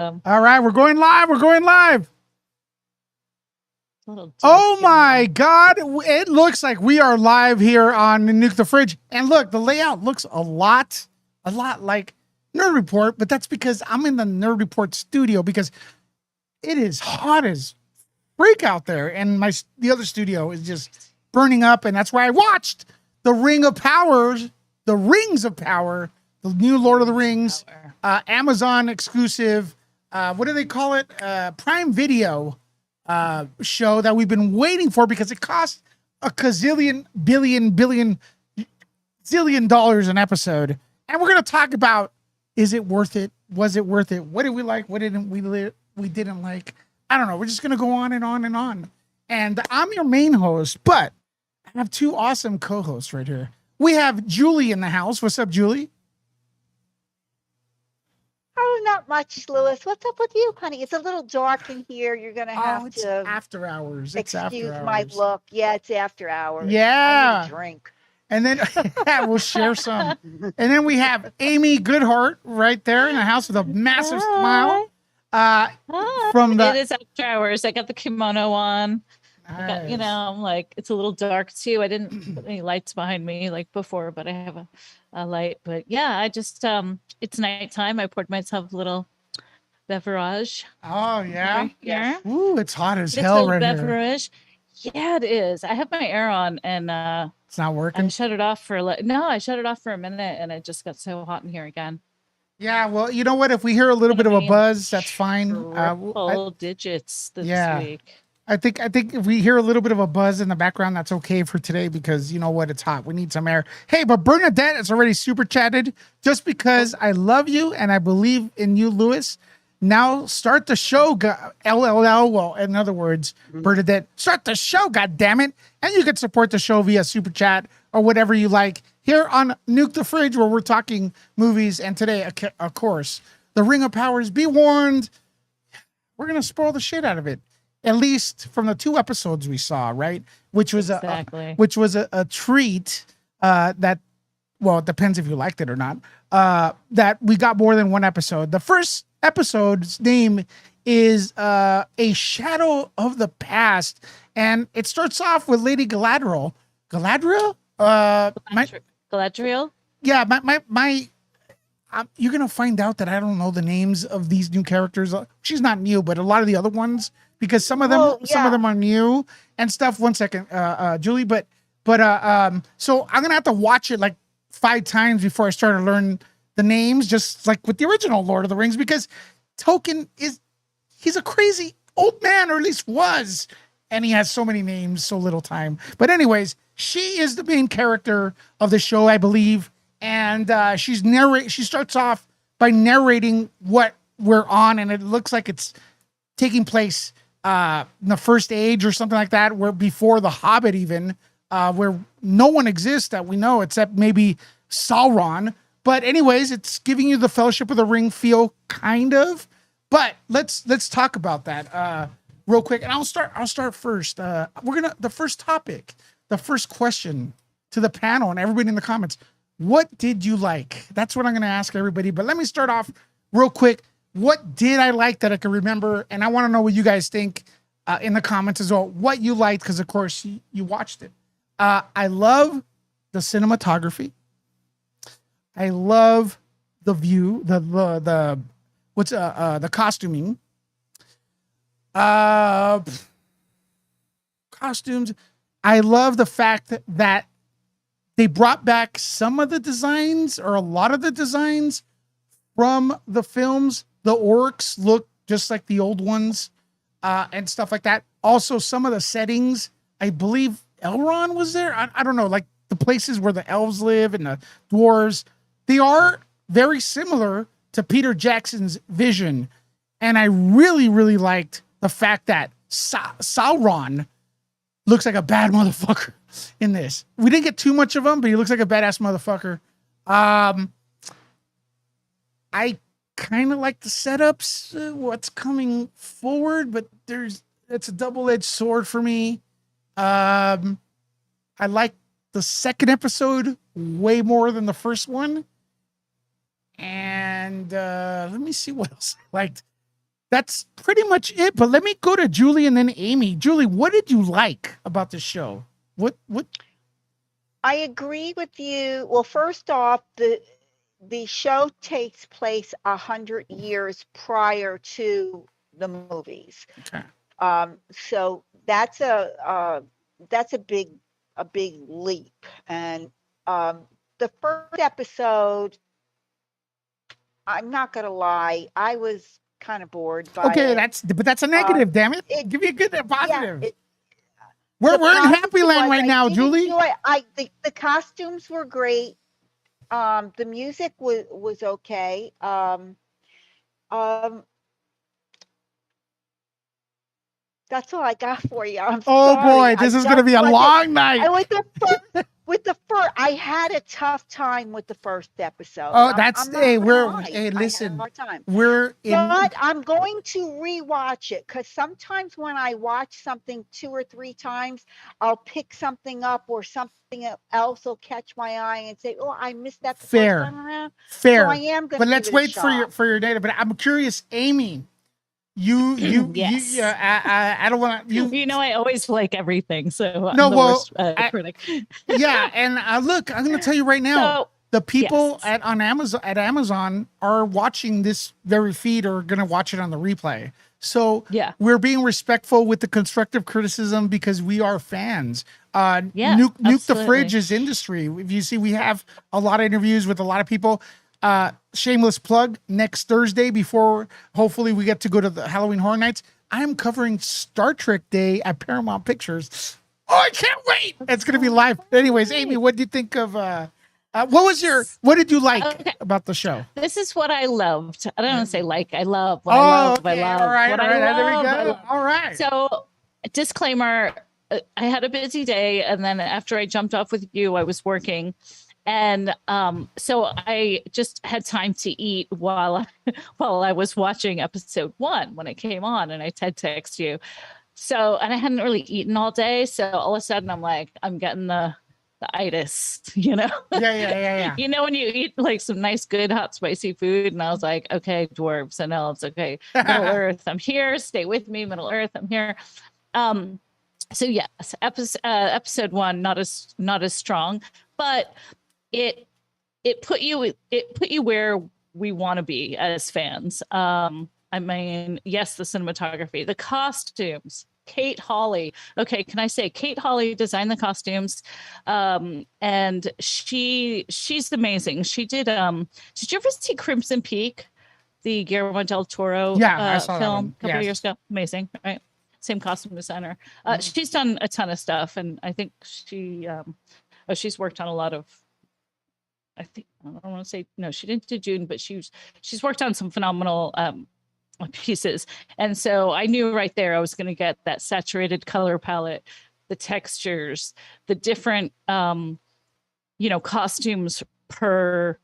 All right, we're going live. We're going live. Oh my God. It looks like we are live here on Nuke the Fridge. And look, the layout looks a lot like Nerd Report, but that's because I'm in the Nerd Report studio because it is hot as freak out there. And the other studio is just burning up. And that's why I watched the Rings of Power, the new Lord of the Rings, Amazon exclusive. What do they call it? Prime Video show that we've been waiting for because it costs a zillion dollars an episode. And we're going to talk about, is it worth it? Was it worth it? What did we like? What didn't we didn't like? I don't know. We're just going to go on and on and on. And I'm your main host, but I have two awesome co-hosts right here. We have Julie in the house. What's up, Julie? Oh, not much, Lewis. What's up with you, honey? It's a little dark in here. You're going to have to after hours. Excuse my look. Yeah, it's after hours. Yeah. I need a drink. And then we'll share some. And then we have Amy Goodhart right there in the house with a massive smile. It is after hours. I got the kimono on. Nice. I'm like, it's a little dark too. I didn't put any lights behind me like before, but I have a light. But yeah, I just it's nighttime. I poured myself a little beverage. Oh yeah. Yeah. Ooh, it's hot as hell right beverage. Here. Yeah, it is. I have my air on and it's not working. I shut it off for a minute and it just got so hot in here again. Yeah, well, you know what? If we hear a little bit of a buzz, that's fine. Triple digits this week. I think if we hear a little bit of a buzz in the background, that's okay for today because you know what? It's hot. We need some air. Hey, but Bernadette has already super chatted just because I love you and I believe in you, Lewis. Now start the show, LLL. Well, in other words, Bernadette, start the show, God damn it. And you can support the show via super chat or whatever you like here on Nuke the Fridge, where we're talking movies. And today, of course, the Ring of Powers. Be warned, we're going to spoil the shit out of it. At least from the 2 episodes we saw, right? Which was a treat that, well, it depends if you liked it or not, that we got more than 1 episode. The first episode's name is A Shadow of the Past. And it starts off with Lady Galadriel. Galadriel? Galadriel? Yeah, you're going to find out that I don't know the names of these new characters. She's not new, but a lot of the other ones, because some of them are new and stuff. 1 second, Julie, but so I'm gonna have to watch it like 5 times before I start to learn the names, just like with the original Lord of the Rings, because Tolkien he's a crazy old man, or at least was, and he has so many names, so little time. But anyways, she is the main character of the show, I believe, and she starts off by narrating what we're on, and it looks like it's taking place in the First Age or something like that, where before the Hobbit even, where no one exists that we know except maybe Sauron. But anyways, it's giving you the Fellowship of the Ring feel, kind of. But let's talk about that real quick, and I'll start first. The first topic, the first question to the panel and everybody in the comments. What did you like? That's what I'm going to ask everybody. But let me start off real quick. What did I like that I can remember? And I want to know what you guys think in the comments as well. What you liked, because of course you watched it. I love the cinematography. I love the view, the costuming. Costumes. I love the fact that they brought back some of the designs, or a lot of the designs from the films. The orcs look just like the old ones, and stuff like that. Also, some of the settings, I believe Elrond was there. I don't know, like the places where the elves live and the dwarves, they are very similar to Peter Jackson's vision. And I really, really liked the fact that Sauron looks like a bad motherfucker in this. We didn't get too much of him, but he looks like a badass motherfucker. I kind of like the setups, what's coming forward, but it's a double-edged sword for me. I like the second episode way more than the first one. And let me see what else I liked. that's pretty much it. But let me go to Julie and then Amy. Julie, what did you like about the show? What? I agree with you. Well, first off, the show takes place 100 years prior to the movies. Okay. So that's a big leap. And the first episode, I'm not gonna lie, I was kind of bored by Okay, it. but that's a negative. Damn it! Give me a good positive. We're in Happy Land right now, Julie. The costumes were great. The music was okay. That's all I got for you. I'm boy, sorry. this is gonna be a long night. And with the first, I had a tough time with the first episode. Oh, listen, hard time. But I'm going to rewatch it because sometimes when I watch something 2 or 3 times, I'll pick something up or something else will catch my eye and say, "Oh, I missed that." Fair. So I am going. But let's wait for your data. But I'm curious, Amy. Yes. I don't want to. You know, I always like everything, so I'm the worst critic. Yeah, and look, I'm going to tell you right now, the people at Amazon are watching this very feed or going to watch it on the replay. So we're being respectful with the constructive criticism because we are fans. Nuke the Fridge is industry. If you see, we have a lot of interviews with a lot of people. Shameless plug, next Thursday before hopefully we get to go to the Halloween Horror Nights, I am covering Star Trek Day at Paramount Pictures. Oh, I can't wait. It's going to be live. Anyways, Amy, what do you think of what did you like about the show? This is what I loved. I don't want to say like, I love what I love. Okay. I love all right, what all right. I love. There we go. All right. So, disclaimer, I had a busy day, and then after I jumped off with you, I was working. And so I just had time to eat while I was watching episode 1 when it came on, and I text you. So, and I hadn't really eaten all day, so all of a sudden I'm like, I'm getting the itis, you know? Yeah. You know, when you eat like some nice, good, hot, spicy food, and I was like, okay, dwarves and elves, okay, Middle Earth, I'm here. Stay with me, Middle Earth, I'm here. So yes, episode 1 not as strong, but it put you where we want to be as fans. I mean, yes, the cinematography, the costumes, Kate Hawley. Okay, can I say Kate Hawley designed the costumes, and she's amazing. She did. Did you ever see Crimson Peak, the Guillermo del Toro I saw film that a couple of years ago? Amazing, right? Same costume designer. She's done a ton of stuff, and I think she's worked on a lot of. I don't want to say no, she didn't do June, but she's worked on some phenomenal pieces. And so I knew right there I was going to get that saturated color palette, the textures, the different costumes per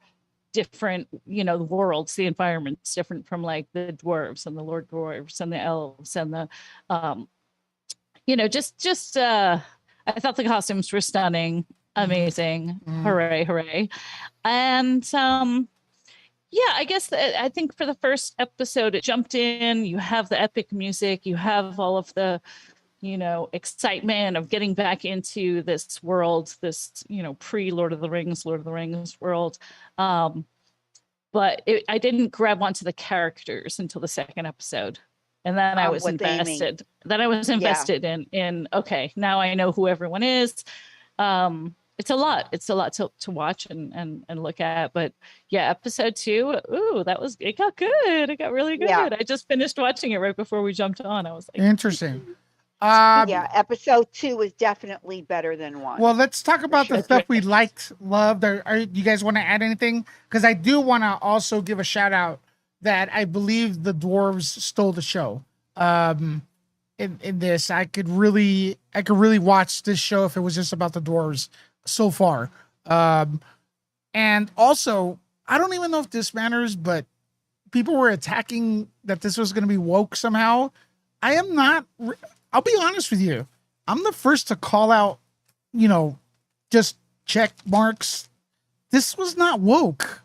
different, the worlds, the environments different from like the dwarves and the Lord Dwarves and the elves and the I thought the costumes were stunning. Amazing. Hooray. And I guess I think for the first episode it jumped in. You have the epic music, you have all of the excitement of getting back into this world, this pre Lord of the Rings world. But I didn't grab onto the characters until the second episode. And then I was invested. Then I was invested in okay, now I know who everyone is. It's a lot to watch and look at. But yeah, episode 2, it got good. It got really good. I just finished watching it right before we jumped on. I was like, interesting. Episode 2 was definitely better than 1. Well, let's talk about the stuff we liked, loved. Do you guys want to add anything? Because I do want to also give a shout out that I believe the dwarves stole the show. In this, I could really watch this show if it was just about the dwarves so far. And also, I don't even know if this matters, but people were attacking that this was going to be woke somehow. I am not. I'll be honest with you. I'm the first to call out, just check marks. This was not woke.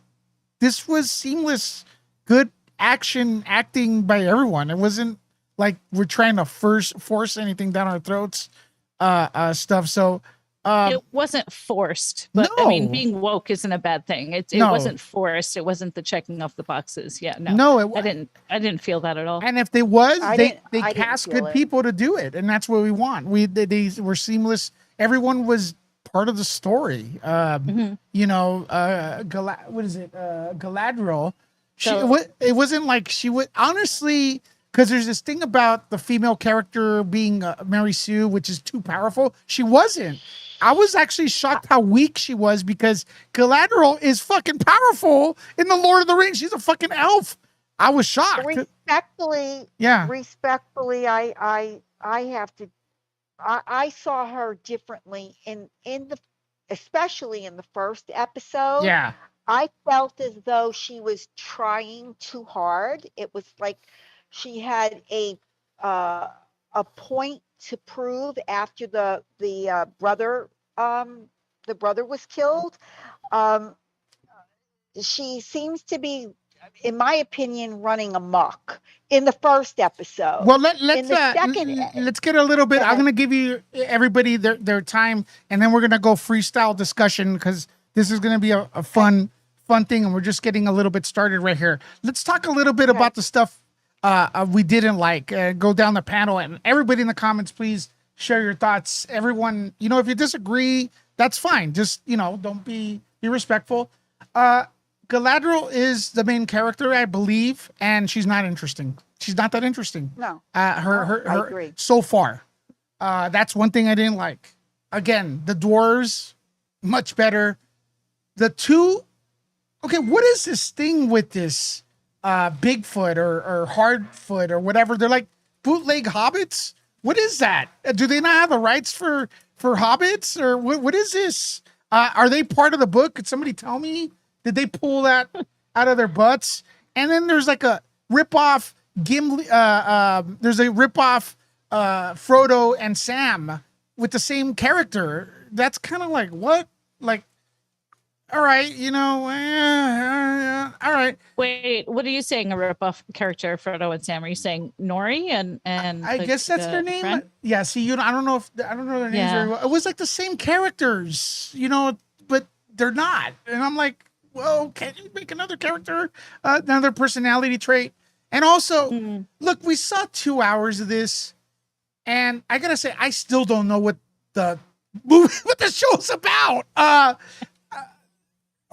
This was seamless, good acting by everyone. It wasn't like we're trying to force anything down our throats, stuff. So it wasn't forced, but I mean, being woke isn't a bad thing. It wasn't forced. It wasn't the checking off the boxes. Yeah, no, I didn't feel that at all. And if they was, they cast good people to do it, and that's what we want. They were seamless. Everyone was part of the story. You know, what is it? Galadriel. It wasn't like she would honestly. Because there's this thing about the female character being Mary Sue, which is too powerful. She wasn't. I was actually shocked how weak she was because Galadriel is fucking powerful in the Lord of the Rings. She's a fucking elf. I was shocked. Respectfully, I have to. I saw her differently especially in the first episode. Yeah, I felt as though she was trying too hard. It was like she had a point to prove after the brother was killed. She seems to be, in my opinion, running amok in the first episode. Well, let's get a little bit. I'm going to give you everybody their time, and then we're going to go freestyle discussion because this is going to be a fun thing, and we're just getting a little bit started right here. Let's talk a little bit about the stuff we didn't like. Go down the panel, and everybody in the comments, please share your thoughts. Everyone, you know, if you disagree, that's fine. Just, you know, don't be respectful. Galadriel is the main character, I believe, and she's not interesting. She's not that interesting. No. Her I agree. So far. That's one thing I didn't like. Again, the dwarves, much better. The two, okay, what is this thing with this Bigfoot or Hardfoot or whatever? They're like bootleg hobbits. What is that? Do they not have the rights for hobbits, or what is this? Are they part of the book? Could somebody tell me? Did they pull that out of their butts? And then there's like a ripoff Gimli. There's a ripoff Frodo and Sam with the same character. That's kind of like what? Like, all right, you know, all right. Wait, what are you saying? A ripoff character, Frodo and Sam? Are you saying Nori and I guess that's their name. Friend? Yeah. See, you know, I don't know their names very well. It was like the same characters, you know, but they're not. And I'm like, well, can you make another character, another personality trait? And also, look, we saw 2 hours of this, and I gotta say, I still don't know what the show's about.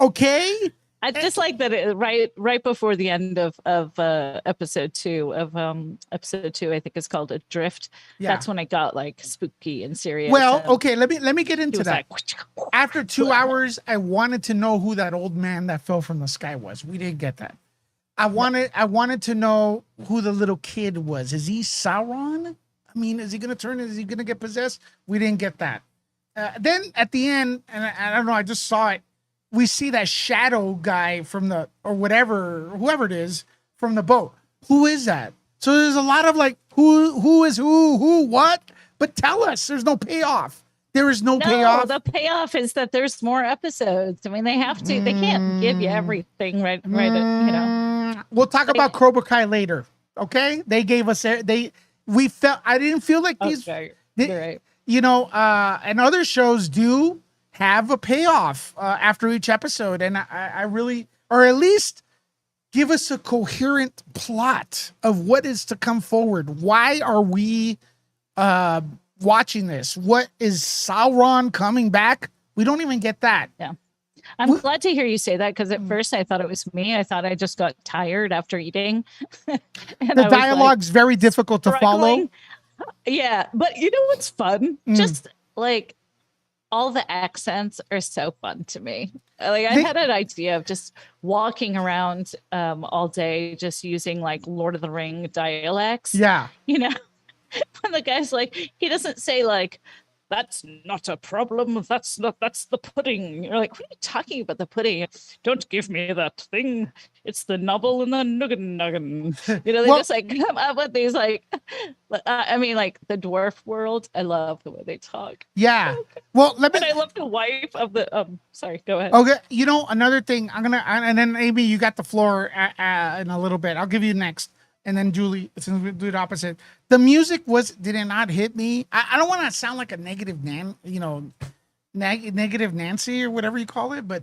Okay. I just like that right before the end of episode 2 I think it's called Adrift. Yeah. That's when it got like spooky and serious. Well, okay, let me get into that. Like, after 2 hours, I wanted to know who that old man that fell from the sky was. We didn't get that. I wanted to know who the little kid was. Is he Sauron? I mean, is he gonna turn? Is he gonna get possessed? We didn't get that. Then at the end, and I don't know, I just saw it. We see that shadow guy from whoever it is from the boat. Who is that? So there's a lot of like, who is who, what? But tell us, there's no payoff. There is no payoff. The payoff is that there's more episodes. I mean, they have to. They can't give you everything right. You know. We'll talk about Cobra Kai later. Okay? They gave us. I didn't feel like these. Okay. You're right. You know, and other shows do have a payoff after each episode, and I really, or at least give us a coherent plot of what is to come forward. Why are we watching this? What is Sauron coming back? We don't even get that. Yeah, I'm glad to hear you say that, because at first I thought it was me. I thought I just got tired after eating. The dialogue's very difficult to follow. Yeah, but you know what's fun? Just like, all the accents are so fun to me. Like, I had an idea of just walking around all day, just using like Lord of the Ring dialects. Yeah. You know, when the guy's like, he doesn't say like, that's not a problem. That's the pudding. You're like, what are you talking about, the pudding? Don't give me that thing. It's the novel and the nuggin. They just like come up with these like, I mean, like the dwarf world. I love the way they talk. Yeah. Well, and I love the wife of the. Sorry, go ahead. Okay. Another thing. And then Amy, you got the floor in a little bit. I'll give you next. And then Julie, since we do the opposite, the music did it not hit me? I don't want to sound like a negative negative Nancy or whatever you call it, but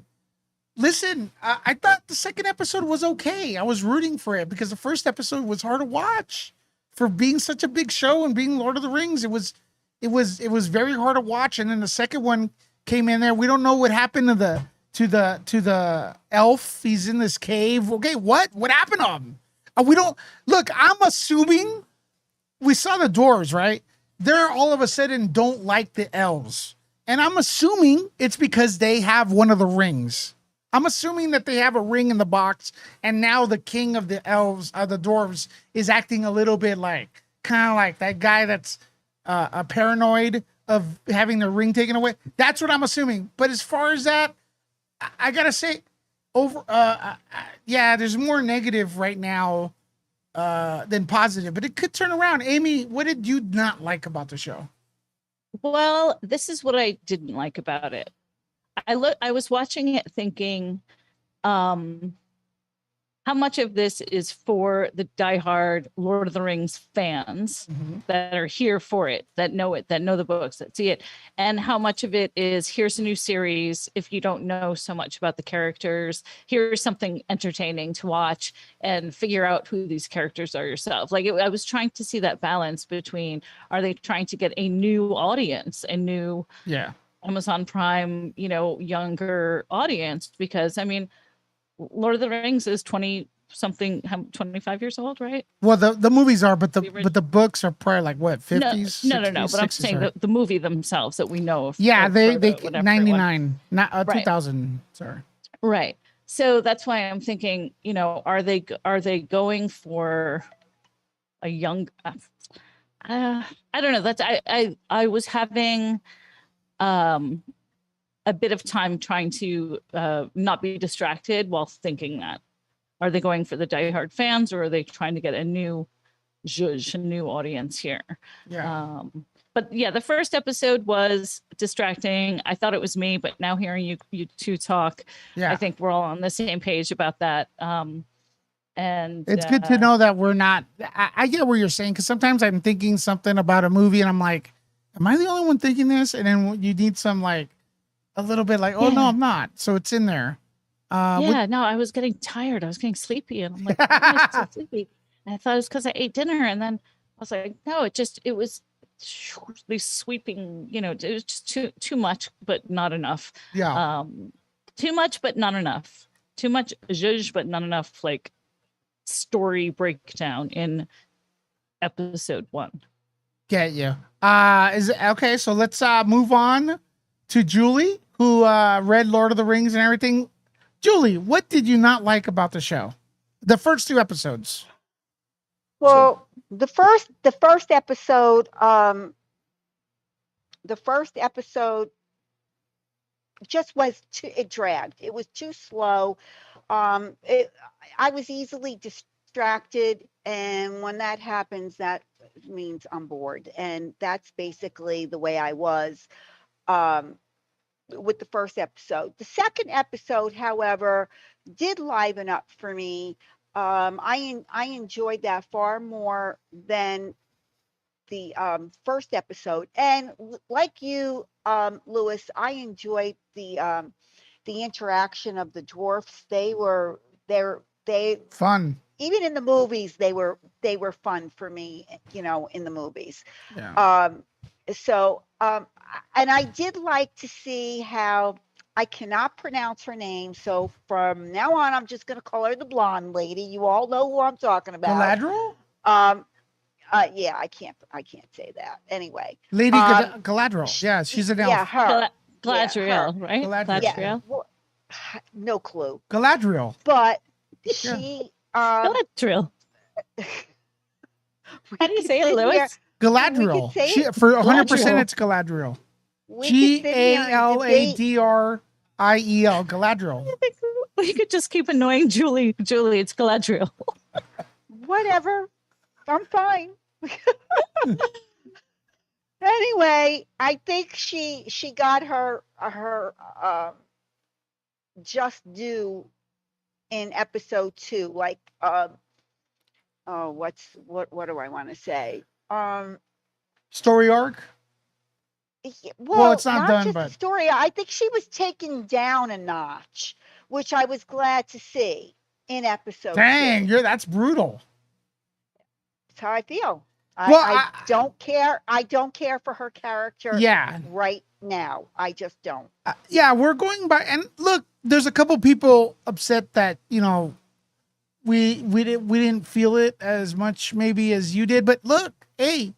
listen, I thought the second episode was okay. I was rooting for it because the first episode was hard to watch for being such a big show and being Lord of the Rings. It was very hard to watch, and then the second one came in there. We don't know what happened to the elf. He's in this cave. Okay, what happened to him? We don't look. I'm assuming we saw the dwarves, right? They're all of a sudden don't like the elves, and I'm assuming it's because they have one of the rings. I'm assuming that they have a ring in the box, and now the king of the elves, the dwarves, is acting a little bit kind of like that guy that's paranoid of having the ring taken away. That's what I'm assuming. But as far as that, I gotta say. There's more negative right now than positive, but it could turn around. Amy, what did you not like about the show? Well, this is what I didn't like about it. I was watching it thinking, how much of this is for the diehard Lord of the Rings fans that are here for it, that know the books, that see it, and how much of it is here's a new series. If you don't know so much about the characters, here's something entertaining to watch and figure out who these characters are yourself. I was trying to see that balance between, are they trying to get a new audience, a new Amazon Prime, younger audience? Because I mean, Lord of the Rings is 25 years old, right? Well, the movies are, but the books are probably like what, 50s? No. But I'm saying the movie themselves that we know of. Yeah, they 99, not 2000. Sorry. Right. So that's why I'm thinking, are they going for a young? I don't know. That's I was having a bit of time trying to not be distracted while thinking that. Are they going for the diehard fans, or are they trying to get a new audience here? Yeah. But yeah, the first episode was distracting. I thought it was me, but now hearing you two talk, I think we're all on the same page about that. And it's good to know that we're not. I get what you're saying, because sometimes I'm thinking something about a movie and I'm like, am I the only one thinking this? And then you need some a little bit no, I'm not. So it's in there. No, I was getting tired. I was getting sleepy, and I'm like, why am I so sleepy? And I thought it was because I ate dinner, and then I was like, no, it was these sweeping. It was just too much, but not enough. Yeah. Too much, but not enough. Too much zhuzh, but not enough story breakdown in episode 1. Get you. Is it okay? So let's move on to Julie, who read Lord of the Rings and everything. Julie, what did you not like about the show? The first 2 episodes. Well, the first episode, just it dragged. It was too slow. I was easily distracted, and when that happens, that means I'm bored, and that's basically the way I was with the first episode. The second episode, however, did liven up for me. I enjoyed that far more than the first episode, and like you, Lewis, I enjoyed the interaction of the dwarfs. They fun. Even in the movies, they were fun for me, in the movies. Yeah. And I did like to see how, I cannot pronounce her name, so from now on, I'm just going to call her the blonde lady. You all know who I'm talking about. Galadriel? Yeah, I can't say that. Anyway. Lady Galadriel. Yeah, she's an elf. Yeah, her. Galadriel, right? Galadriel. Yeah, well, no clue. Galadriel. But she... Galadriel. How do you say it, Lewis? Galadriel. For 100%, it's Galadriel. We could sit here and debate. Galadriel, Galadriel. I think we could just keep annoying Julie. Julie, it's Galadriel. Whatever. I'm fine. Anyway, I think she got her just due in episode 2. Like what do I want to say? Story arc? Well, it's not done, just but the story. I think she was taken down a notch, which I was glad to see in episode 2. That's brutal. That's how I feel. Well, I don't care. I don't care for her character. Yeah. Right now, I just don't. Yeah, we're going by, and look, there's a couple people upset that we didn't feel it as much maybe as you did, but look, hey,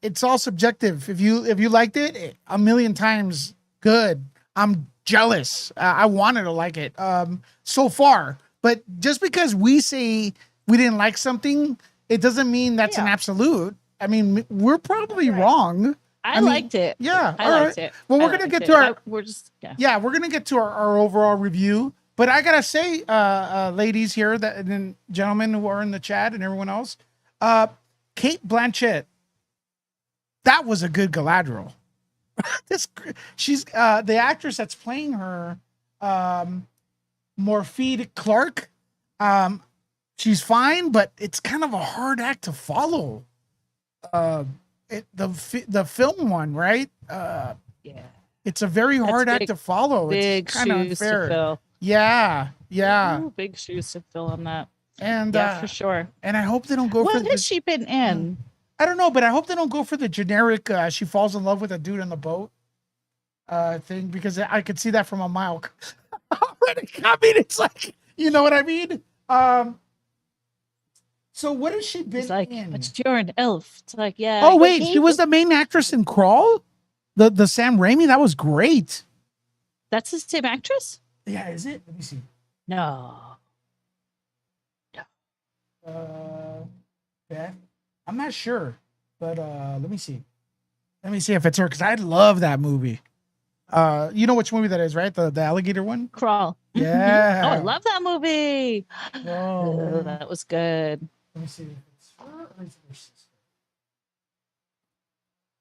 it's all subjective. If you liked it, a million times good. I'm jealous. I wanted to like it so far, but just because we say we didn't like something, it doesn't mean that's an absolute. I mean, we're probably wrong. I liked it. Yeah, I liked it. Well, we're gonna get to our. We're just we're gonna get to our overall review. But I gotta say, ladies here, and then gentlemen who are in the chat, and everyone else, Kate Blanchett, that was a good Galadriel. She's the actress that's playing her, Morfydd Clark. She's fine, but it's kind of a hard act to follow. The film one, right? It's a very hard act to follow. Big it's kind of unfair. To fill. Yeah. Ooh, big shoes to fill on that. And for sure. And I hope they don't go. What has she been in? I don't know, but I hope they don't go for the generic. She falls in love with a dude on the boat thing, because I could see that from a mile. I mean, it's like, you know what I mean. So what has she been in? But you're an elf. It's like, yeah. Oh wait, she was the main actress in Crawl, the Sam Raimi. That was great. That's the same actress? Yeah, is it? Let me see. No. Yeah, I'm not sure, but let me see. Let me see if it's her, because I love that movie. You know which movie that is, right? The alligator one? Crawl. Yeah. Oh, I love that movie. Oh, that was good. Let me see if it's her or is it her sister.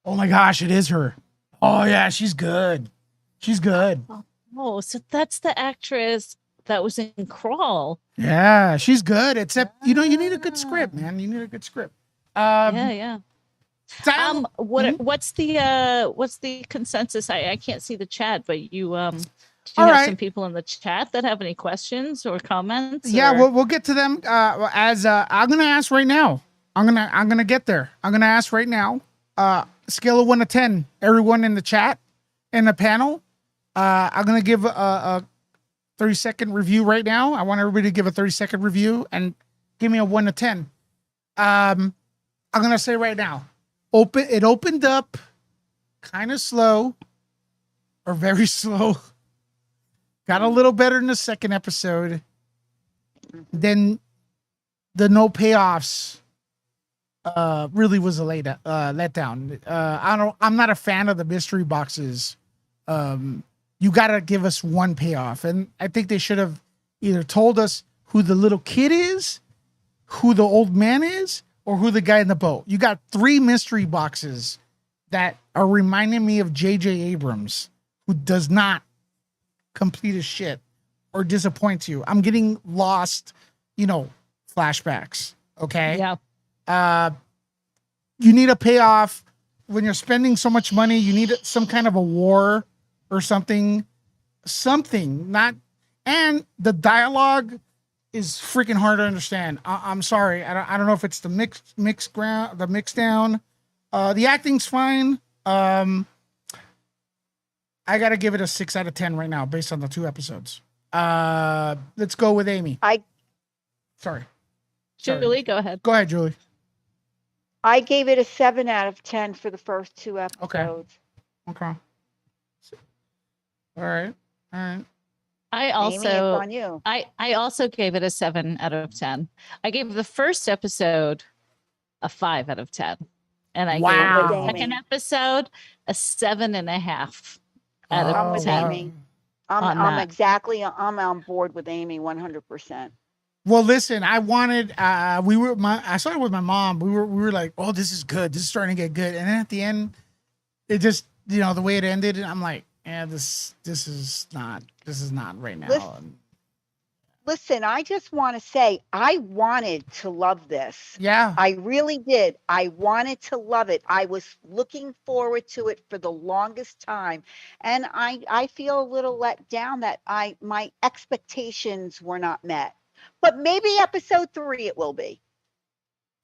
Oh my gosh, it is her. Oh yeah, she's good. She's good. Oh, so that's the actress that was in Crawl. Yeah, she's good. Except you need a good script, man. You need a good script. Yeah. What's the consensus? I can't see the chat, but you do you have some people in the chat that have any questions or comments? Yeah, we'll get to them as I'm gonna ask right now. I'm gonna get there. I'm gonna ask right now. Scale of 1 to 10. Everyone in the chat and the panel. I'm gonna give a 30-second review right now. I want everybody to give a 30-second review and give me a 1 to 10. I'm gonna say right now. It opened up kind of slow or very slow. Got a little better in the second episode. Then the no payoffs really was a letdown. I'm not a fan of the mystery boxes. You got to give us one payoff. And I think they should have either told us who the little kid is, who the old man is, or who the guy in the boat. You got 3 mystery boxes that are reminding me of J.J. Abrams, who does not complete his shit or disappoints you. I'm getting lost, flashbacks. Okay. Yeah. You need a payoff when you're spending so much money. You need some kind of a war or something, and the dialogue is freaking hard to understand. I'm sorry. I don't know if it's the mix down. The acting's fine. I got to give it a 6 out of 10 right now based on the 2 episodes. Let's go with Amy. Sorry. Julie, go ahead. Go ahead, Julie. I gave it a 7 out of 10 for the first 2 episodes. Okay. All right. I also gave it a 7 out of 10. I gave the first episode a 5 out of 10. and I Wow. gave the second episode a 7.5 out I'm of with 10. Amy. I'm on board with Amy 100%. Well, listen, I wanted I saw it with my mom. We were like, oh, this is good. This is starting to get good. And then at the end, it just, you know, the way it ended, I'm like, yeah, this is not right now. Listen, I just want to say I wanted to love this. Yeah. I really did. I wanted to love it. I was looking forward to it for the longest time. And I feel a little let down that my expectations were not met. But maybe episode 3 it will be.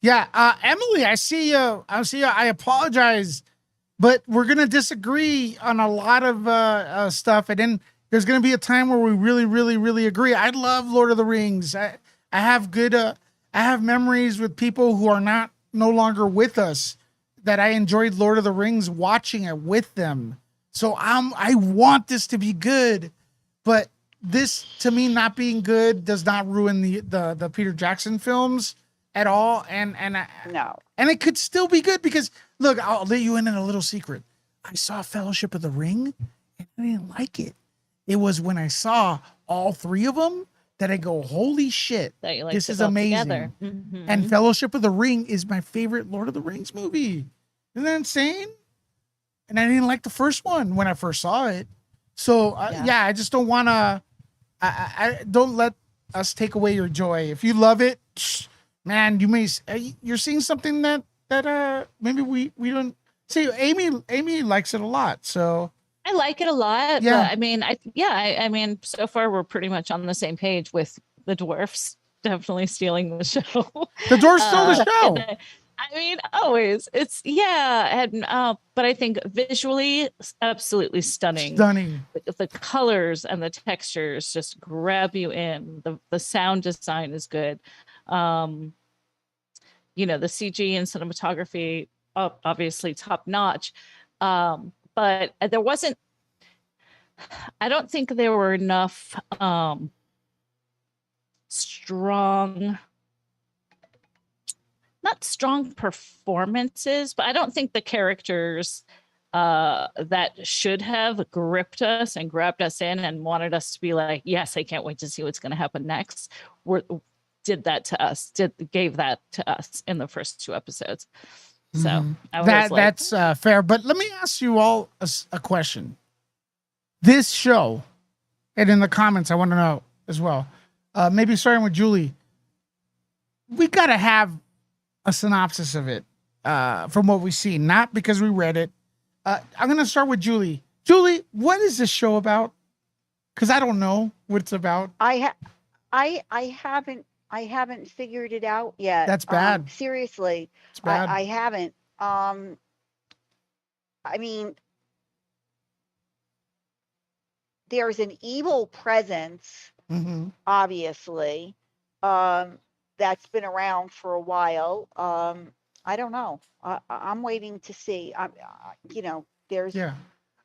Yeah, Emily, I see you. I apologize, but we're gonna disagree on a lot of stuff, and then there's gonna be a time where we really, really, really agree. I love Lord of the Rings. I have good. I have memories with people who are no longer with us that I enjoyed Lord of the Rings watching it with them. So I want this to be good, but this to me not being good does not ruin the Peter Jackson films at all. No. And it could still be good because look, I'll let you in on a little secret. I saw Fellowship of the Ring and I didn't like it. It was when I saw all 3 of them that I go, holy shit, this is amazing. Mm-hmm. And Fellowship of the Ring is my favorite Lord of the Rings movie. Isn't that insane? And I didn't like the first one when I first saw it. So I just don't want to, I don't let us take away your joy. If you love it, man, you're seeing something that maybe we don't see. Amy likes it a lot. So I like it a lot. Yeah. But I mean, so far we're pretty much on the same page with the Dwarfs definitely stealing the show. The Dwarfs stole the show. I mean, always. It's but I think visually, absolutely stunning. Stunning. The colors and the textures just grab you in. The sound design is good. The CG and cinematography, obviously top notch. But I don't think there were enough not strong performances, but I don't think the characters that should have gripped us and grabbed us in and wanted us to be like, yes, I can't wait to see what's going to happen next, gave that to us in the first 2 episodes. So that's fair. But let me ask you all a question. This show, and in the comments, I want to know as well, maybe starting with Julie, we got to have a synopsis of it from what we see, not because we read it. I'm going to start with Julie. Julie, what is this show about? Because I don't know what it's about. I haven't figured it out yet. That's bad. Seriously, it's bad. I haven't. I mean, there's an evil presence, obviously, that's been around for a while. I don't know. I'm waiting to see. There's. Yeah.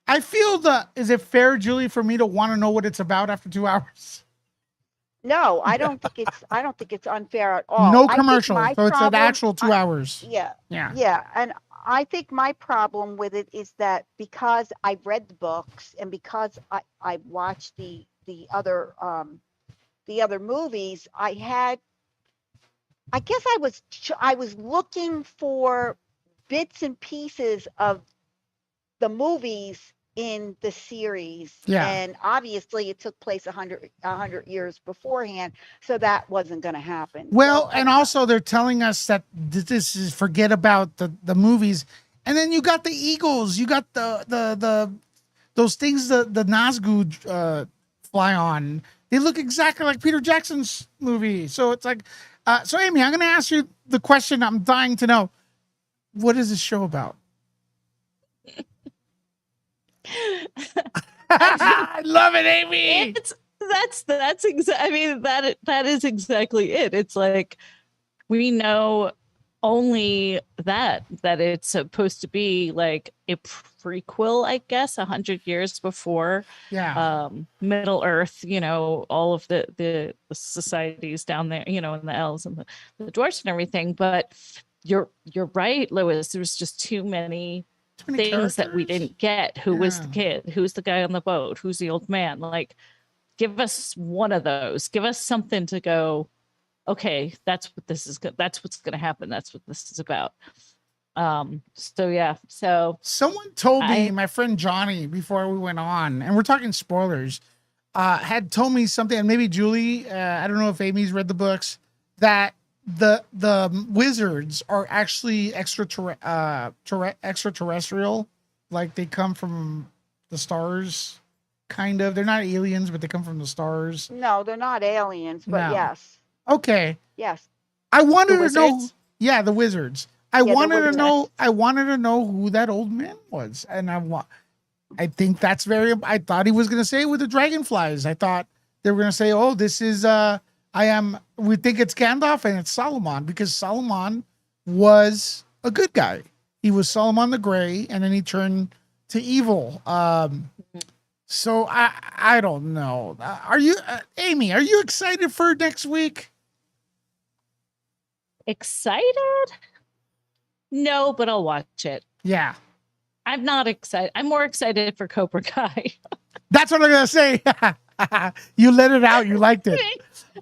I feel is it fair, Julie, for me to want to know what it's about after 2 hours? No, I don't think it's unfair at all. No commercial, so it's an actual 2 hours. Yeah. And I think my problem with it is that because I've read the books and because I watched the other movies, I guess I was looking for bits and pieces of the movies in the series. Yeah. And obviously it took place 100 years beforehand, so that wasn't going to happen. Well, and also they're telling us that this is forget about the movies, and then you got the eagles, you got the those things the Nazgûl fly on. They look exactly like Peter Jackson's movie. So it's like, so Amy, I'm going to ask you the question I'm dying to know. What is this show about? I love it, Amy. That is exactly it. It's like we know only that it's supposed to be like a prequel, I guess, 100 years before Middle Earth, all of the societies down there, and the elves and the dwarfs and everything. But you're right, Lewis. There's just too many things that we didn't get. Who was the kid? Who's the guy on the boat? Who's the old man? Like, give us one of those. Give us something to go, okay, that's what this is. That's what's going to happen. That's what this is about. So yeah. So someone told me, my friend Johnny, before we went on, and we're talking spoilers, had told me something, and maybe Julie, I don't know if Amy's read the books, that the wizards are actually extraterrestrial, like they come from the stars, kind of. They're not aliens, but they come from the stars. No, they're not aliens, but yes. Okay. Yes. I wanted to know. Yeah, the wizards. I wanted to know who that old man was, and I think that's I thought he was going to say it with the dragonflies. I thought they were going to say, "Oh, this is we think it's Gandalf and it's Saruman," because Saruman was a good guy. He was Saruman the Grey, and then he turned to evil. So I don't know. Are you, Amy? Are you excited for next week? Excited? No, but I'll watch it. Yeah. I'm not excited. I'm more excited for Cobra Kai. That's what I'm going to say. You let it out. You liked it.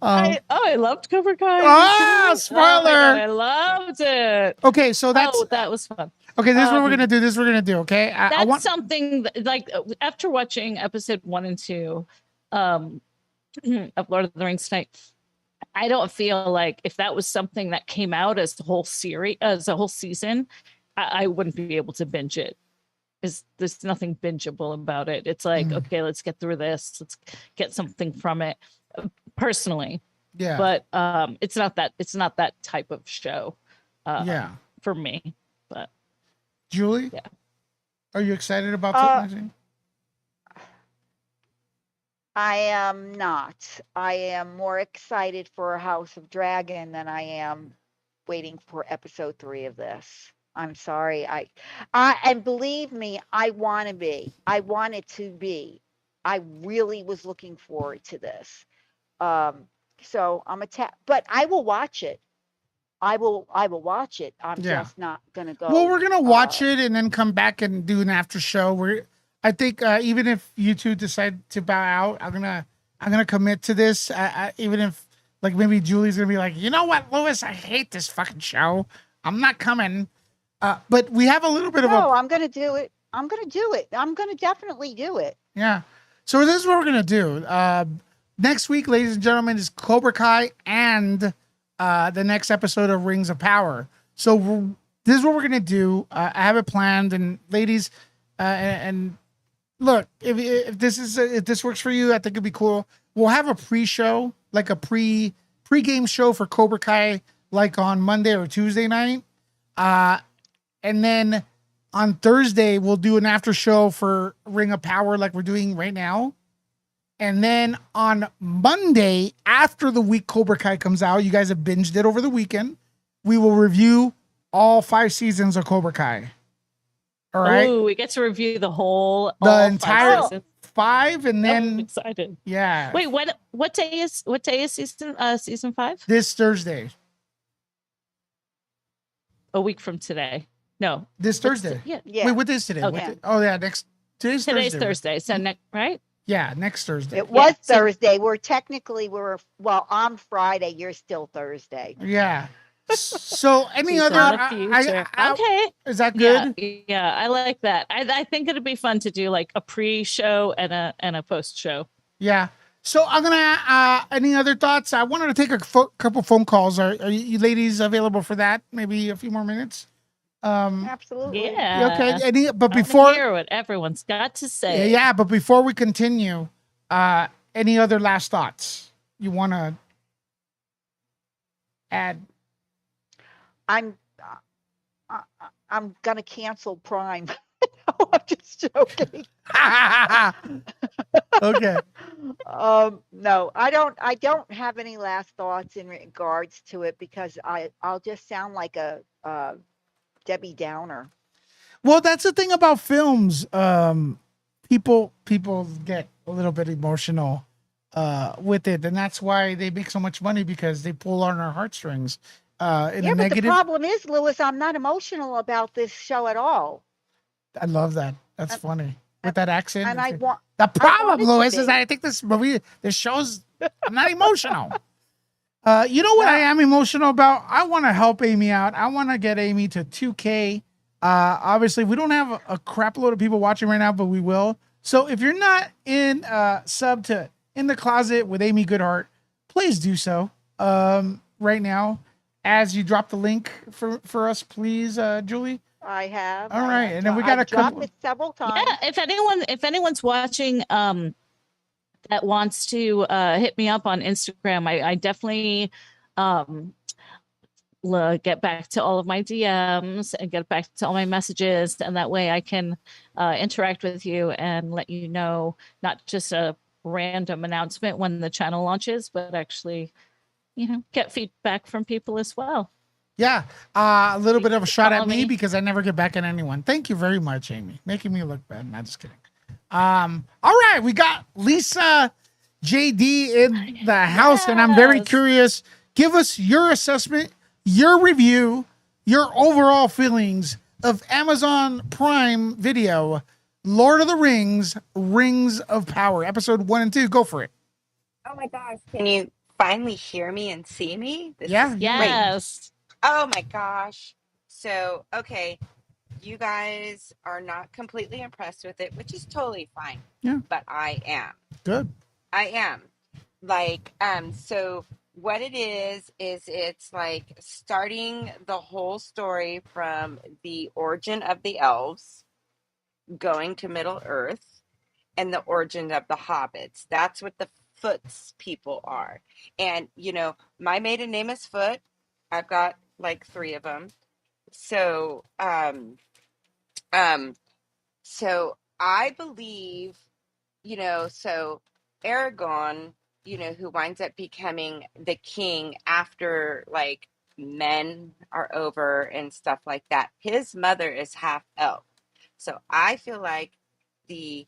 I loved Cobra Kai. Oh, spoiler. I loved it. Okay, so that was fun. Okay, this is what we're going to do. Okay. I want something like after watching episode 1 and 2 of Lord of the Rings tonight, I don't feel like if that was something that came out as the whole series, as a whole season, I wouldn't be able to binge it. There's nothing bingeable about it. It's like, okay, let's get through this. Let's get something from it. Personally, yeah. But it's not that type of show. For me. But Julie, yeah, are you excited about something? I am not. I am more excited for House of Dragon than I am waiting for episode 3 of this. I'm sorry. And believe me, I want to be. I want it to be. I really was looking forward to this. So I'm but I will watch it. I will watch it. I'm just not gonna go. Well, we're gonna watch it and then come back and do an after show. I think even if you two decide to bow out, I'm gonna commit to this. Even if like maybe Julie's gonna be like, you know what, Lewis, I hate this fucking show. I'm not coming. But we have a little bit of I'm gonna do it. I'm gonna do it. I'm gonna definitely do it. Yeah. So this is what we're gonna do. Next week, ladies and gentlemen, is Cobra Kai and the next episode of Rings of Power. So this is what we're gonna do. I have it planned, and ladies, and look, if this works for you, I think it'd be cool. We'll have a pre-show, like a pre-game show for Cobra Kai, like on Monday or Tuesday night, and then on Thursday we'll do an after show for Ring of Power, like we're doing right now. And then on Monday, after the week Cobra Kai comes out, you guys have binged it over the weekend, we will review all 5 seasons of Cobra Kai. All right. Oh, we get to review the entire 5, and then I'm excited. Yeah. Wait, what day is season 5? This Thursday. A week from today. No. This Thursday. Yeah. Wait, what is today? Okay. Today's Thursday. So next, right? Yeah, next Thursday. It was Thursday. We're on Friday. You're still Thursday. Yeah. So any other? Okay. Is that good? Yeah, I like that. I think it'd be fun to do like a pre-show and a post-show. Yeah. So I'm gonna. Any other thoughts? I wanted to take a couple phone calls. Are you ladies available for that? Maybe a few more minutes. Absolutely. Yeah. Okay. But before hear what everyone's got to say. Yeah. But before we continue, any other last thoughts you want to add? I'm gonna cancel Prime. No, I'm just joking. Okay. No, I don't have any last thoughts in regards to it because I'll just sound like a Debbie Downer. Well, that's the thing about films. People get a little bit emotional with it, and that's why they make so much money, because they pull on our heartstrings. in Yeah, a but the negative. problem is, Lewis, I'm not emotional about this show at all. I love that. That's And, funny with and, that accent. and I want The I want problem, it to Lewis, is that be. I think this show's. I'm not emotional. You know what I No, am emotional about? I want to help Amy out. I want to get Amy to 2K. Obviously, we don't have a crap load of people watching right now, but we will. So if you're not in sub to In the Closet with Amy Goodhart, please do so right now. As you drop the link for us, please, Julie. I have. All right, and then we got a I've dropped couple. it several Yeah, times. if anyone's watching that wants to hit me up on Instagram, I definitely get back to all of my DMs and get back to all my messages, and that way I can interact with you and let you know not just a random announcement when the channel launches, but actually, get feedback from people as well. Yeah, a little bit of a shot at Follow me me. because I never get back at anyone. Thank you very much, Amy, making me look bad. Not just kidding. All right, we got Lisa JD in the house, and I'm very Yes. curious. Give us your assessment, your review, your overall feelings of Amazon Prime Video, Lord of the Rings, Rings of Power, episode 1 and 2. Go for it. Oh my gosh. Can you finally hear me and see me? This Yeah, is yeah. great. Yes. Oh my gosh. So, okay, you guys are not completely impressed with it, which is totally fine. Yeah. But I am. Good. I am. So what it is it's like starting the whole story from the origin of the elves going to Middle Earth and the origin of the hobbits. That's what the Foots people are. And my maiden name is Foot. I've got like 3 of them. So um so I believe, so Aragon, who winds up becoming the king after like men are over and stuff like that, his mother is half elf. So I feel like the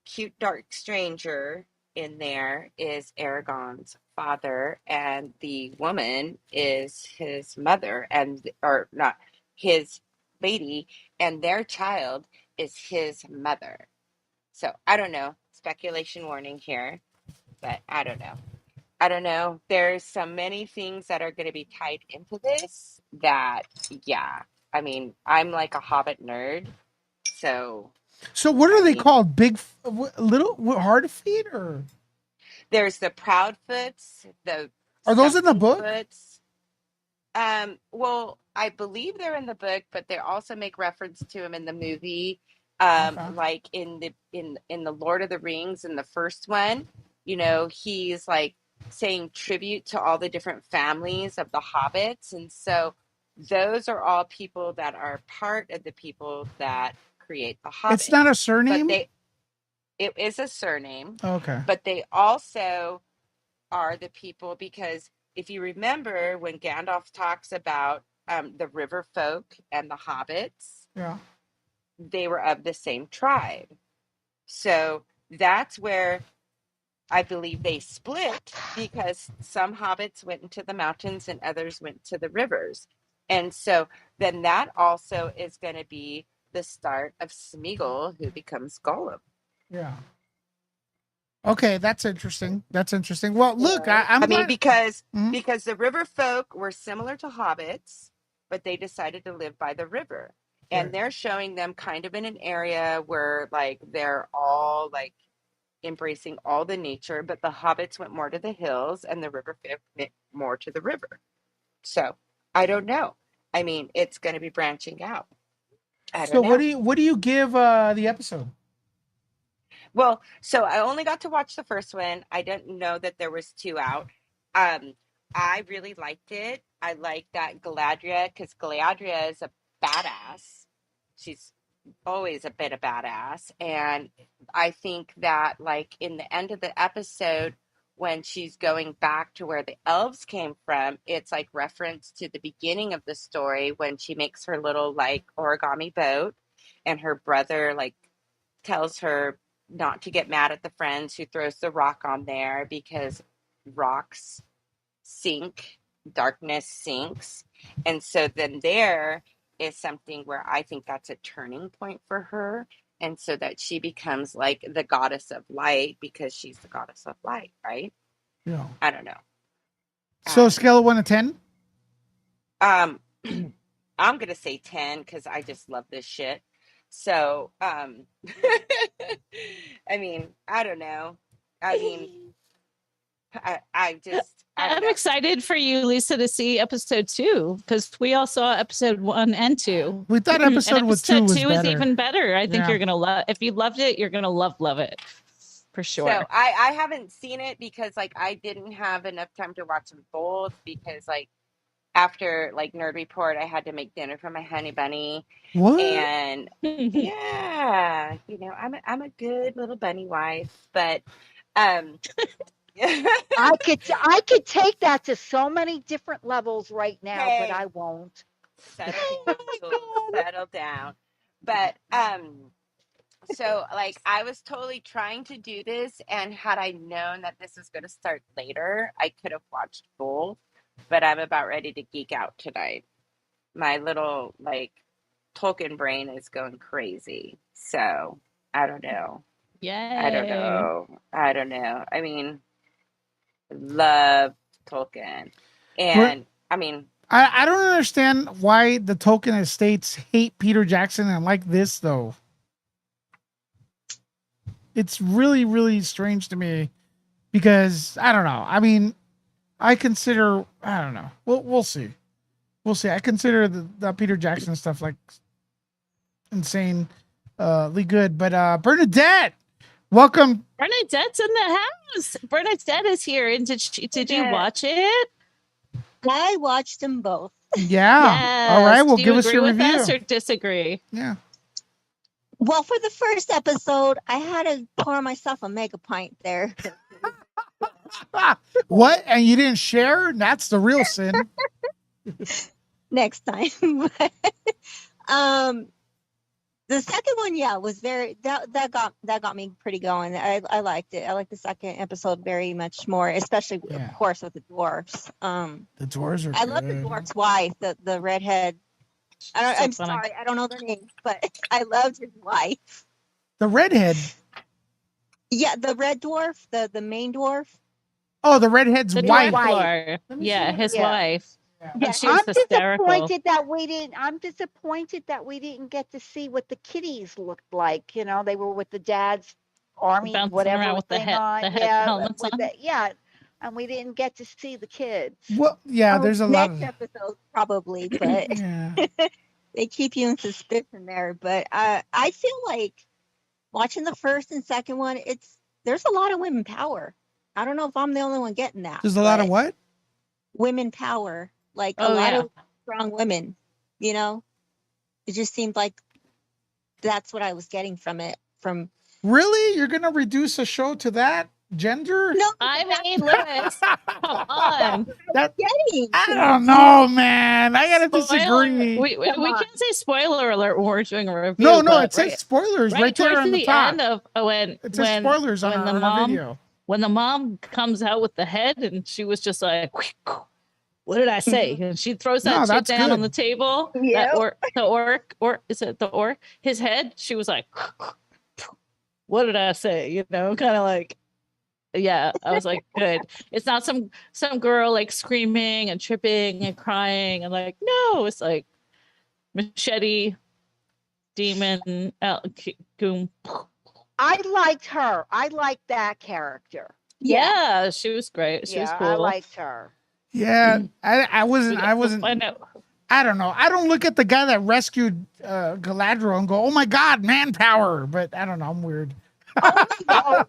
cute dark stranger in there is Aragon's father, and the woman is his mother, or not, his lady, and their child is his mother. So I don't know. Speculation warning here, but I don't know. I don't know. There's so many things that are going to be tied into this that, yeah. I mean, I'm like a Hobbit nerd, so. So what are they called? Big, little, hard feet, or There's the Proudfoots, the are those in the book? Foots. Well, I believe they're in the book, but they also make reference to him in the movie. Okay. Like in the Lord of the Rings, in the first one, he's like saying tribute to all the different families of the hobbits, and so those are all people that are part of the people that create the Hobbit. It's not a surname? But it is a surname. Okay. But they also are the people, because if you remember when Gandalf talks about the river folk and the hobbits, Yeah. they were of the same tribe. So that's where I believe they split, because some hobbits went into the mountains and others went to the rivers. And so then that also is going to be the start of Smeagol, who becomes Gollum. Yeah. Okay, that's interesting. That's interesting. Well, look, I mean, glad... because the river folk were similar to hobbits, but they decided to live by the river. And they're showing them kind of in an area where like they're all like embracing all the nature, but the hobbits went more to the hills and the river folk went more to the river. So I don't know. I mean, it's going to be branching out. I don't know. What do you give the episode? Well, so I only got to watch the first one. I didn't know that there was 2 out. I really liked it. I like that Galadriel, because Galadriel is a badass. She's always a bit of badass. And I think that like in the end of the episode, when she's going back to where the elves came from, it's like reference to the beginning of the story when she makes her little like origami boat, and her brother like tells her not to get mad at the friends who throws the rock on there because rocks sink darkness sinks. And so then there is something where I think that's a turning point for her. And so that she becomes like the goddess of light because she's the goddess of light, right? Yeah. I don't know. So scale of 1 to 10? I'm gonna say 10 because I just love this shit. So I mean, I don't know. I mean, I I'm don't know. excited for you, Lisa, to see episode 2 because we all saw episode 1 and 2. We thought episode and with 2 was is better. even better. I think Yeah. you're gonna love. If you loved it, you're gonna love it for sure. So I haven't seen it because like I didn't have enough time to watch them both because like after like Nerd Report, I had to make dinner for my honey bunny. What? And yeah, you know, I'm a good little bunny wife, but I could take that to so many different levels right now, but I won't. Settle down. But so like I was totally trying to do this, and had I known that this was going to start later, I could have watched both. But I'm about ready to geek out tonight. My little like Tolkien brain is going crazy. So I don't know. Yay. I don't know. I mean, love Tolkien. And I mean, I don't understand why the Tolkien estates hate Peter Jackson and like this though. It's really, really strange to me because I don't know. I mean, I don't know. We'll see. We'll see. I consider the Peter Jackson stuff like insanely good. But Bernadette, welcome. Bernadette's in the house. Bernadette is here. And did you watch it? I watched them both. Yeah. Yes. All right. Well, Do you give us agree your with review. us or disagree? Yeah. Well, for the first episode, I had to pour myself a mega pint there. What? And you didn't share? That's the real sin. Next time. The second one, yeah, was very that got me pretty going. I liked it. I liked the second episode very much more, especially of course with the dwarves. The dwarves are I love the dwarf's wife, the redhead. I'm sorry, I don't know their names, but I loved his wife. The redhead. Yeah, the red dwarf, the main dwarf. Oh, the redhead's The wife. Yeah, his wife. Yeah, She was hysterical. I'm disappointed that we didn't get to see what the kitties looked like. You know, they were with the dad's army, Bouncing whatever around with the thing head, on. the head Yeah, helmets on. and we didn't get to see the kids. Well, yeah, there's a lot next of episode probably, but yeah. they keep you in suspicion there. But I feel like watching the first and second one, there's a lot of women power. I don't know if I'm the only one getting that. There's a lot of what? Women power, like a lot of strong women. You know, it just seemed like that's what I was getting from it. Really, you're gonna reduce a show to that gender? No, I mean, Lewis, come on. I don't know, man. I gotta disagree. We can't say spoiler alert when we're doing a review. No, it says spoilers right there on the top. End of when it says spoilers on our video. When the mom comes out with the head, and she was just like, "What did I say?" And she throws that shit down on the table. Yeah. The orc, is it the orc? His head. She was like, "What did I say?" You know, kind of like. Yeah, I was like, good. It's not some girl like screaming and tripping and crying and like, no, it's like machete, demon, goom. I liked her. I liked that character. Yeah, she was great. She was cool. I liked her. Yeah, I wasn't. I don't know. I don't look at the guy that rescued Galadriel and go, "Oh my God, manpower!" But I don't know. I'm weird. Oh no.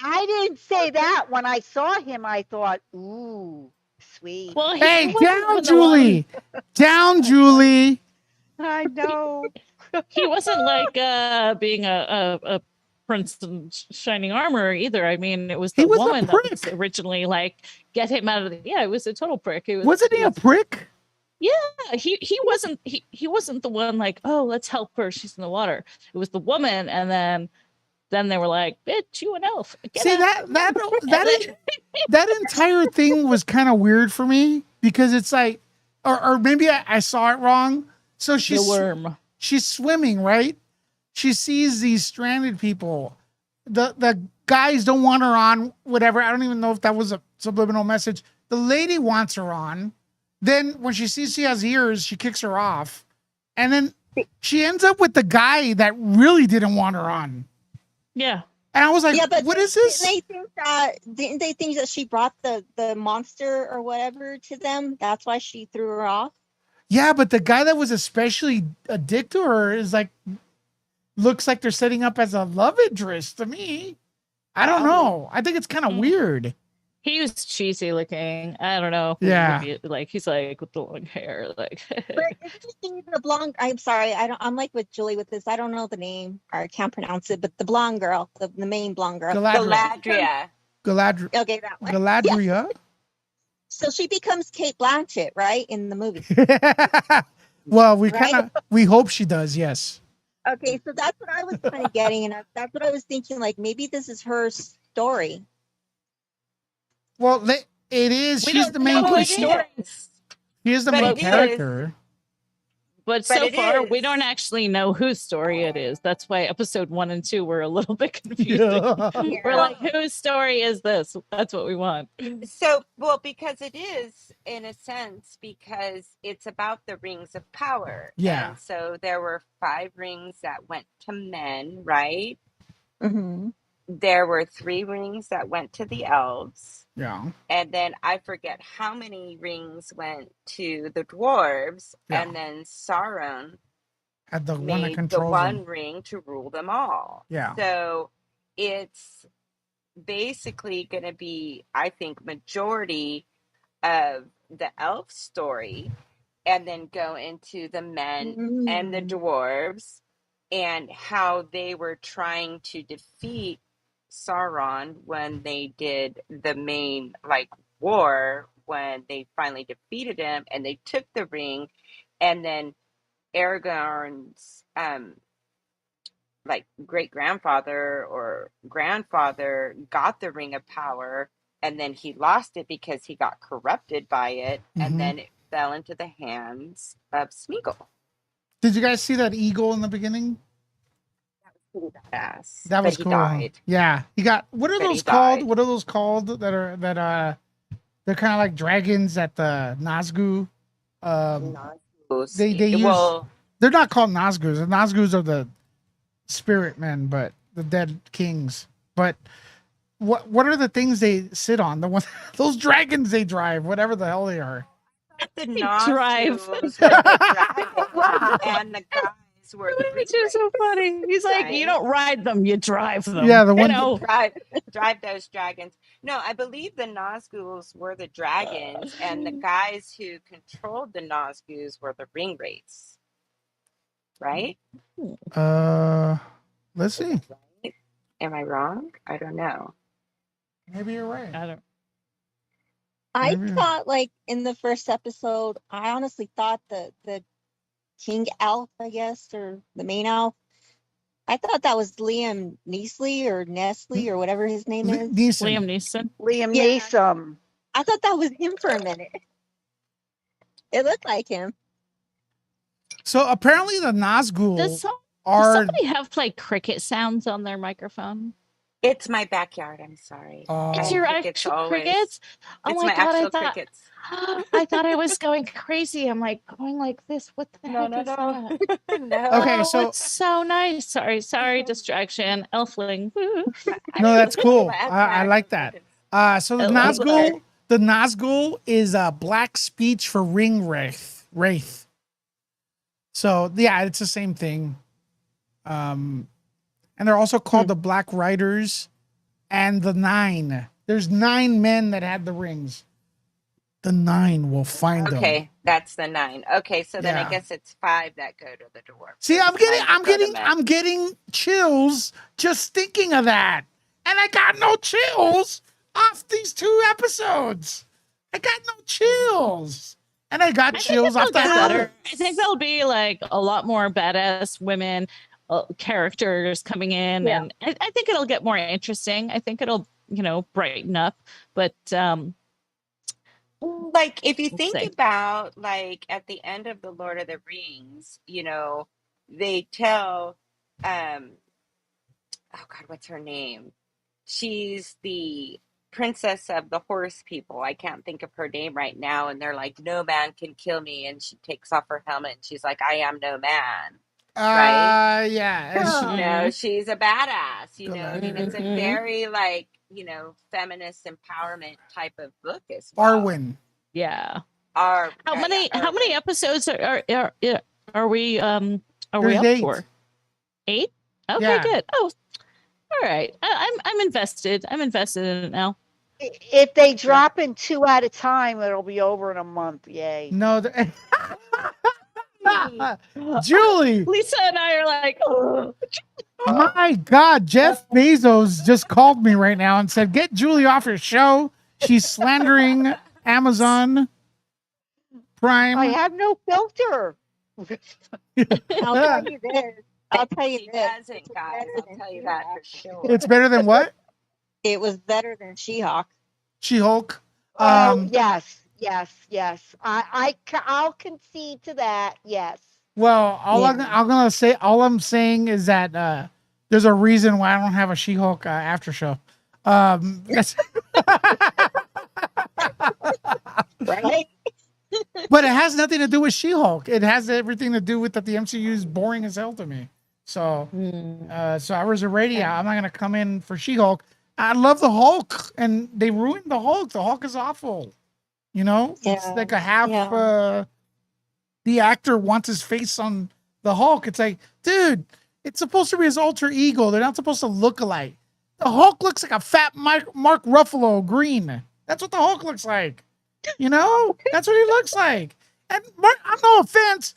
I didn't say that. When I saw him, I thought, ooh, sweet. Well, hey, down, Julie. Down, Julie. I know. He wasn't like being a prince in shining armor either. I mean, it was the woman that was originally like, get him out of the... Yeah, it was a total prick. Wasn't he a prick? Yeah, he wasn't the one like, oh, let's help her. She's in the water. It was the woman, and then then they were like, bitch, you an elf. Get See, out. that entire thing was kind of weird for me because it's like, or maybe I saw it wrong. So The worm. she's swimming, right? She sees these stranded people. The guys don't want her on, whatever. I don't even know if that was a subliminal message. The lady wants her on. Then when she sees she has ears, she kicks her off. And then she ends up with the guy that really didn't want her on. Yeah. And I was like, Yeah, but what is this? Didn't they think that she brought the monster or whatever to them? That's why she threw her off. Yeah, but the guy that was especially a dick to her is like, looks like they're setting up as a love interest to me. I don't know. I think it's kind of weird. He was cheesy looking. I don't know. Yeah. Maybe, like he's like with the long hair. Like But isn't the blonde? I'm sorry. I'm like with Julie with this. I don't know the name or I can't pronounce it. But the blonde girl, the main blonde girl. Galadriel. Okay, that one. Galadriel. Yeah. So she becomes Kate Blanchett, right, in the movie. Well, Right? we hope she does. Yes. Okay, so that's what I was kind of getting, and that's what I was thinking. Like maybe this is her story. Well, it is. we She's don't the main. know whose She story. is the But main it is. character. But But so it far, is. we don't actually know whose story it is. That's why episode 1 and 2 were a little bit confusing. Yeah. We're like, whose story is this? That's what we want. So, well, because it is in a sense, because it's about the rings of power. Yeah. And so there were 5 rings that went to men, right? Mm-hmm. There were 3 rings that went to the elves. Yeah. And then I forget how many rings went to the dwarves. Yeah. And then Sauron At the one that made the controls one them. ring to rule them all. Yeah. So it's basically going to be, I think, majority of the elf story, and then go into the men and the dwarves and how they were trying to defeat Sauron when they did the main war, when they finally defeated him and they took the ring, and then Aragorn's great grandfather or grandfather got the ring of power, and then he lost it because he got corrupted by it, and then it fell into the hands of Smeagol. Did you guys see that eagle in the beginning? Yes, That was but cool. He died. Yeah, he got. What are But those he called? died. What are those called? They're kind of like dragons at the Nazgûl. They use. Well, They're not called Nazgûs. The Nazgûs are the spirit men, but the dead kings. But what are the things they sit on? The one those dragons they drive, whatever the hell they are. the drive. Nazgûls were the dragons, and the guys were the Which is so funny. He's like, right? you don't ride them, you drive them. Yeah, the one- You know? drive those dragons. No, I believe the Nazgûls were the dragons, and the guys who controlled the Nazgûs were the ring wraiths. Right? Let's see. Right? Am I wrong? I don't know. Maybe you're right. I don't. I Maybe. thought, like in the first episode, I honestly thought the King Elf, I guess, or the main elf. I thought that was Liam Neeson or Nestle or whatever his name is. Liam Neeson. Liam Yeah. Neeson. I thought that was him for a minute. It looked like him. So apparently the Nazgûl Does are. somebody have like cricket sounds on their microphone? It's my backyard. I'm sorry. It's I your think it's actual always- crickets? Oh It's my my god, actual I thought crickets. I thought I was going crazy. I'm like going like this. What the No, heck no, is no. that? No. Okay, Oh, so- it's so nice. Sorry, distraction. Elfling. Woo. No, that's cool. My I like crickets. that. So the I love Nazgûl is a black speech for ring wraith. So yeah, it's the same thing. And they're also called the Black Riders and the 9. There's 9 men that had the rings. The 9 will find them. Okay, that's the 9. Okay, so then Yeah. I guess it's 5 that go to the dwarf. See, I'm Five I'm getting chills just thinking of that. And I got no chills off these 2 episodes. I got no chills. And I got chills off They'll get that better. I think there'll be like a lot more badass women characters coming in, and I think it'll get more interesting. I think it'll, brighten up. But like if you we'll think see. about like at the end of the Lord of the Rings, they tell oh God, what's her name? She's the princess of the horse people. I can't think of her name right now. And they're like, no man can kill me. And she takes off her helmet and she's like, I am no man. Right? Yeah. She's a badass. I mean, it's a Mhm. very like, feminist empowerment type of book as well. Arwen. Yeah. How many episodes are we There's up 8. for? 8? Okay, Yeah. good. Oh, all right. I'm invested. I'm invested in it now. If they drop in 2 at a time, it'll be over in a month. Yay. No. Julie. Lisa and I are like, oh. My God, Jeff Bezos just called me right now and said, get Julie off your show. She's slandering Amazon Prime. I have no filter. I'll tell you this. I'll tell you She this. doesn't, guys. I'll tell you that for sure. It's better than what? It was better than She-Hulk. She-Hulk. Yes. I'll concede to that. Yes. Well, all I'm saying is that there's a reason why I don't have a She-Hulk after show. That's Right? but it has nothing to do with She-Hulk. It has everything to do with that the MCU is boring as hell to me. So, so I was already. I'm not gonna come in for She-Hulk. I love the Hulk, and they ruined the Hulk. The Hulk is awful. It's like a half. The actor wants his face on the Hulk. It's like, dude, it's supposed to be his alter ego. They're not supposed to look alike. The Hulk looks like a fat Mark Ruffalo green. That's what the Hulk looks like. That's what he looks like. And I'm no offense.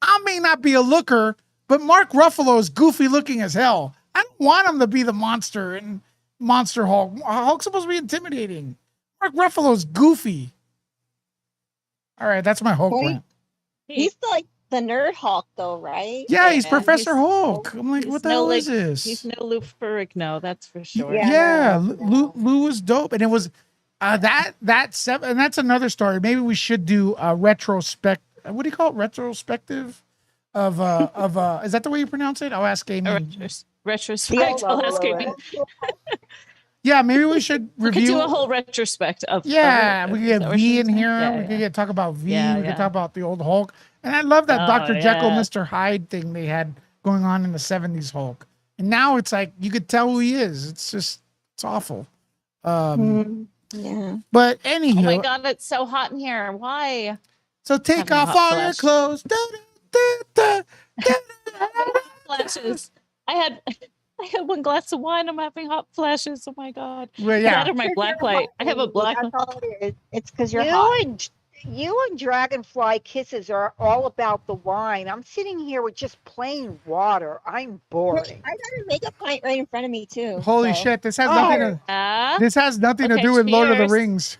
I may not be a looker, but Mark Ruffalo is goofy looking as hell. I don't want him to be the monster and Monster Hulk. Hulk's supposed to be intimidating. Mark Ruffalo's goofy. All right, that's my Hulk rant. He's like the nerd Hulk, though, right? Yeah, he's Professor Hulk. I'm like, what the hell is this? He's no Lou Ferrigno, that's for sure. Yeah, Lou was dope, and it was that's another story. Maybe we should do a retrospect. What do you call it? Retrospective of is that the way you pronounce it? I'll ask Amy. Retrospect. I'll ask Amy. Yeah, maybe we should review. We could do a whole retrospect of. Yeah, we could get V in here. Yeah, we could talk about V. Yeah, we could talk about the old Hulk. And I love that Dr. Jekyll, Mr. Hyde thing they had going on in the 70s Hulk. And now it's like you could tell who he is. It's awful. Yeah. But anywho. Oh my God, it's so hot in here. Why? So take off all your clothes. Flashes. I had 1 glass of wine. I'm having hot flashes. Oh my God. Well, yeah. Out of my black light. I have a black. That's all it is. It's because you're hot. You and Dragonfly Kisses are all about the wine. I'm sitting here with just plain water. I'm bored. I got a makeup pint right in front of me too. Holy shit! This has nothing to. This has nothing to do with Lord of the Rings.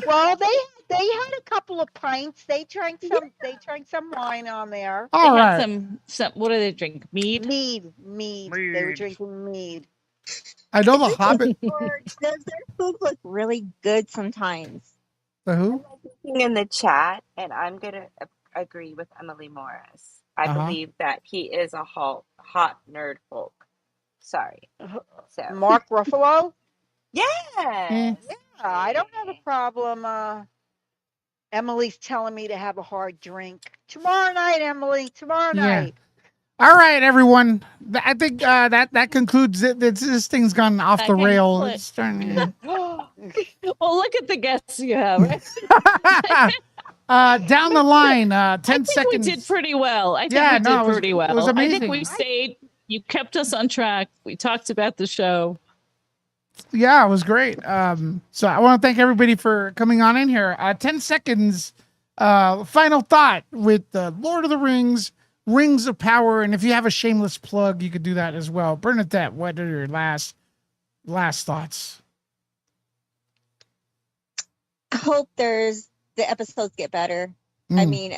Well, they had a couple of pints. They drank some wine on there. All right. Some. What do they drink? Mead. Mead. They were drinking mead. I know the Hobbit. Does their food look really good sometimes? The who? In the chat, and I'm gonna agree with Emily Morris. I believe that he is a hot nerd Hulk. Sorry. So Mark Ruffalo. Yes. Yeah, I don't have a problem. Emily's telling me to have a hard drink tomorrow night. Emily, tomorrow night. All right, everyone. I think that concludes it. This thing's gone off the rail. It's starting. Well, look at the guests you have. Right? Down the line, 10 seconds. We did pretty well. I think we did pretty well. It was amazing. I think we stayed. You kept us on track. We talked about the show. Yeah, it was great. So I want to thank everybody for coming on in here. 10 seconds. Final thought with the Lord of the Rings. Rings of Power, and if you have a shameless plug, you could do that as well. Bernadette, what are your last thoughts? I hope the episodes get better. I mean,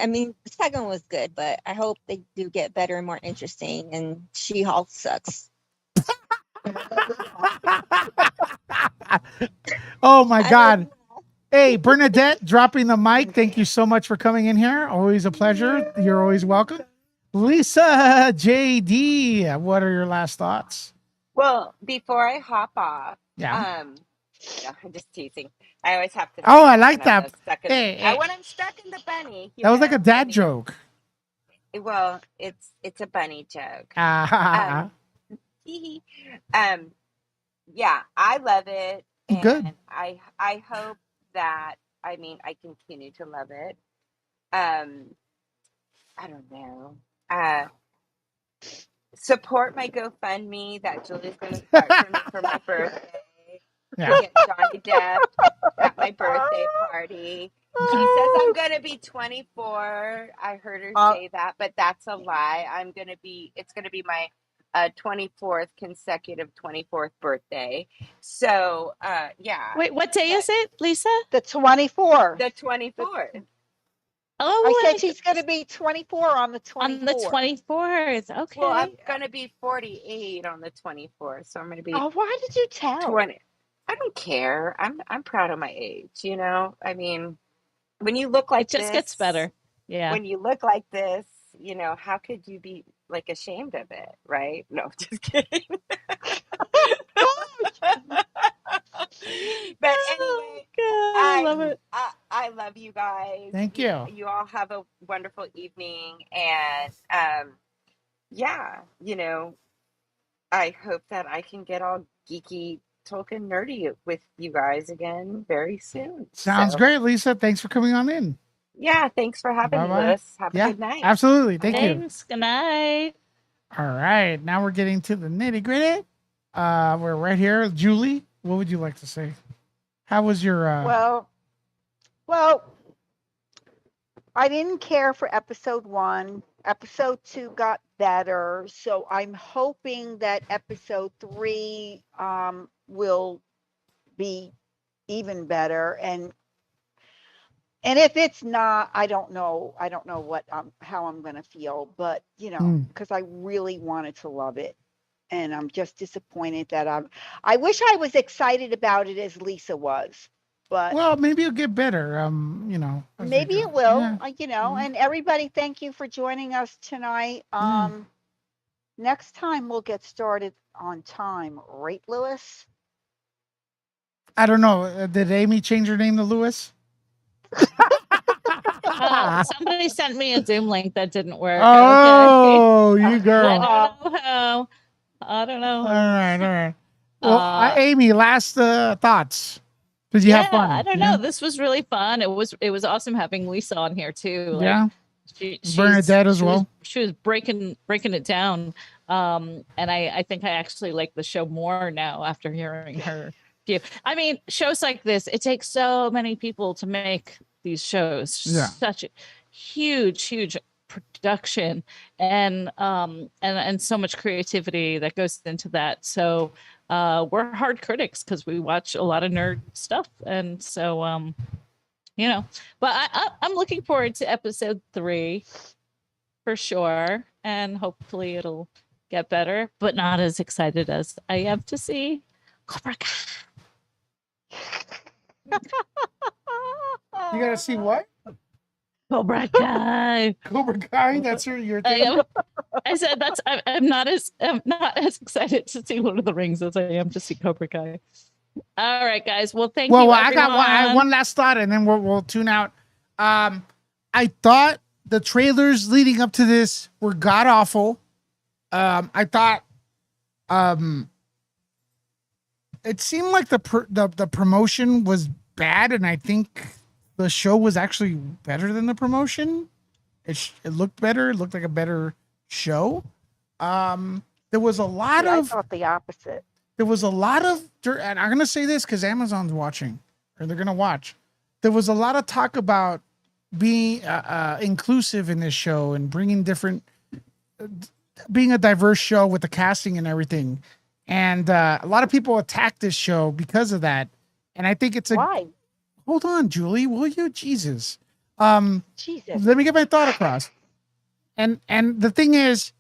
the second one was good, but I hope they do get better and more interesting. And She-Hulk sucks. Oh my God. Hey, Bernadette, dropping the mic. Thank you so much for coming in here. Always a pleasure. You're always welcome. Lisa JD, what are your last thoughts? Well, before I hop off, Yeah. no, I'm just teasing. I always have to. Oh, I like that. When I'm stuck in the bunny. That was like a dad joke. Well, it's a bunny joke. Yeah, I love it, and good. I hope that I continue to love it. I don't know. Support my GoFundMe that Julie's going to start for me for my birthday. Yeah. Get Johnny Depp at my birthday party. She says I'm going to be 24. I heard her say that, but that's a lie. It's going to be my 24th consecutive 24th birthday. So, yeah. Wait, what day is it, Lisa? The 24th. The 24th. Oh, I said she's going to be 24 on the 24th. On the 24th. Okay. Well, I'm going to be 48 on the 24th. So I'm going to be. Oh, why did you tell? 20. I don't care. I'm proud of my age, you know? I mean, when you look like this. It just gets better. Yeah. When you look like this, you know, how could you be like ashamed of it, right? No, just kidding. But anyway, I love it. I love you guys. Thank you. You all have a wonderful evening, and you know, I hope that I can get all geeky Tolkien nerdy with you guys again very soon. Sounds great, Lisa. Thanks for coming on in. Yeah, thanks for having me, Liz. Have a good night. Absolutely. Thank you. Thanks. Good night. All right. Now we're getting to the nitty gritty. We're right here. Julie, what would you like to say? How was your Well, I didn't care for episode 1. Episode 2 got better, so I'm hoping that episode 3 will be even better. And if it's not, I don't know what how I'm gonna feel, but you know, because I really wanted to love it, and I'm just disappointed that I wish I was excited about it as Lisa was. But well, maybe it'll get better. You know, maybe it will. Yeah. You know, and everybody, thank you for joining us tonight. Next time we'll get started on time, right, Lewis? I don't know. Did Amy change her name to Lewis? Somebody sent me a Zoom link that didn't work. Oh, okay. You girl. I don't know. All right. Well, Amy, last thoughts. Did you have fun? I don't know. This was really fun. It was awesome having Lisa on here too. Like, Bernadette as well. She was breaking it down. And I think I actually like the show more now after hearing her view. I mean, shows like this, it takes so many people to make these shows. Such a huge production and so much creativity that goes into that. So we're hard critics because we watch a lot of nerd stuff, and so you know, but I'm looking forward to episode 3 for sure, and hopefully it'll get better, but not as excited as I am to see Cobra Kai. You gotta see what? Cobra Kai. Cobra Kai. That's your thing. I said I'm not as excited to see Lord of the Rings as I am to see Cobra Kai. All right, guys. Well, thank you. Well, I got one last thought, and then we'll tune out. I thought the trailers leading up to this were god awful. I thought it seemed like the promotion was bad, and I think the show was actually better than the promotion. It looked better. It looked like a better show. There was a lot of. I thought the opposite. There was a lot of, and I'm gonna say this because Amazon's watching, or they're gonna watch. There was a lot of talk about being inclusive in this show and bringing different, being a diverse show with the casting and everything. And a lot of people attacked this show because of that. And I think it's why? Hold on, Julie, will you? Jesus. Jesus. Let me get my thought across. And the thing is,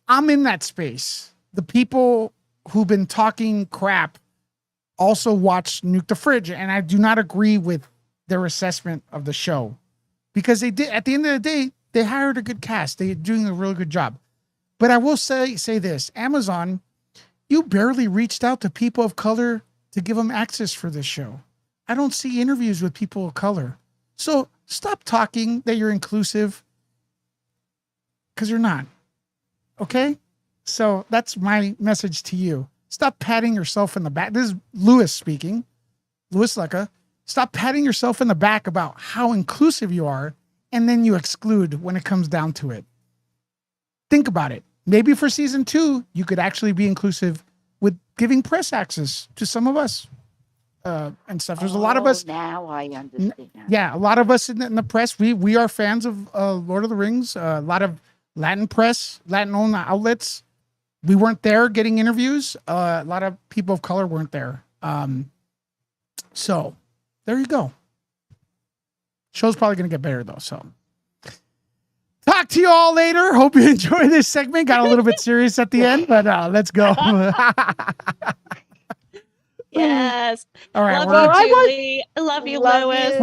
I'm in that space. The people who've been talking crap also watch Nuke the Fridge, and I do not agree with their assessment of the show, because they did, at the end of the day, they hired a good cast. They're doing a really good job. But I will say this, Amazon, you barely reached out to people of color to give them access for this show. I don't see interviews with people of color. So stop talking that you're inclusive, because you're not. Okay? So that's my message to you. Stop patting yourself in the back. This is Lewis speaking. Lewis Lecca. Stop patting yourself in the back about how inclusive you are, and then you exclude when it comes down to it. Think about it. Maybe for season 2, you could actually be inclusive with giving press access to some of us and stuff. There's a lot of us. Now I understand. Yeah, a lot of us in the press. We are fans of Lord of the Rings. A lot of Latin press, Latin-owned outlets. We weren't there getting interviews. A lot of people of color weren't there. So there you go. Show's probably going to get better though. So talk to you all later. Hope you enjoy this segment. Got a little bit serious at the end, but let's go. Yes. All right. Love you, Julie. Love you, Love Lewis. you.